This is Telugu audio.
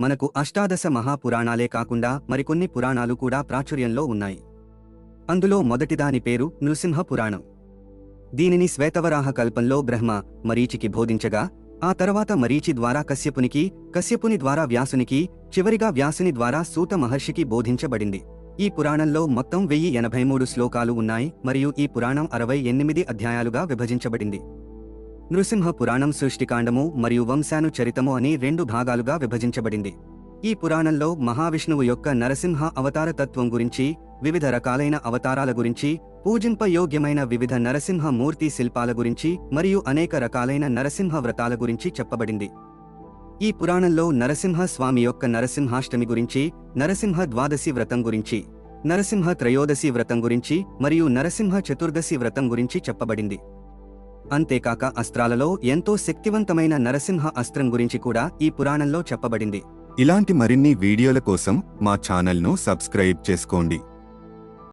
మనకు అష్టాదశ మహాపురాణాలే కాకుండా మరికొన్ని పురాణాలు కూడా ప్రాచుర్యంలో ఉన్నాయి. అందులో మొదటిదాని పేరు నృసింహ పురాణం. దీనిని శ్వేతవరాహ కల్పంలో బ్రహ్మ మరీచికి బోధించగా, ఆ తర్వాత మరీచి ద్వారా కశ్యపునికి, కశ్యపుని ద్వారా వ్యాసునికి, చివరిగా వ్యాసుని ద్వారా సూత మహర్షికి బోధించబడింది. ఈ పురాణంలో మొత్తం 1083 శ్లోకాలు ఉన్నాయి మరియు ఈ పురాణం 68 అధ్యాయాలుగా విభజించబడింది. నృసింహ పురాణం సృష్టికాండము మరియు వంశాను చరితము అని 2 భాగాలుగా విభజించబడింది. ఈ పురాణంలో మహావిష్ణువు యొక్క నరసింహ అవతార తత్వం గురించి, వివిధ రకాలైన అవతారాల గురించి, పూజింపయోగ్యమైన వివిధ నరసింహ మూర్తి శిల్పాల గురించి మరియు అనేక రకాలైన నరసింహ వ్రతాల గురించి చెప్పబడింది. ఈ పురాణంలో నరసింహ స్వామి యొక్క నరసింహాష్టమి గురించి, నరసింహ ద్వాదశి వ్రతం గురించి, నరసింహ త్రయోదశి వ్రతం గురించి మరియు నరసింహ చతుర్దశి వ్రతం గురించి చెప్పబడింది. అంతేకాక అస్త్రాలలో ఎంతో శక్తివంతమైన నరసింహ అస్త్రం గురించి కూడా ఈ పురాణంలో చెప్పబడింది. ఇలాంటి మరిన్ని వీడియోల కోసం మా ఛానల్ను సబ్స్క్రైబ్ చేసుకోండి.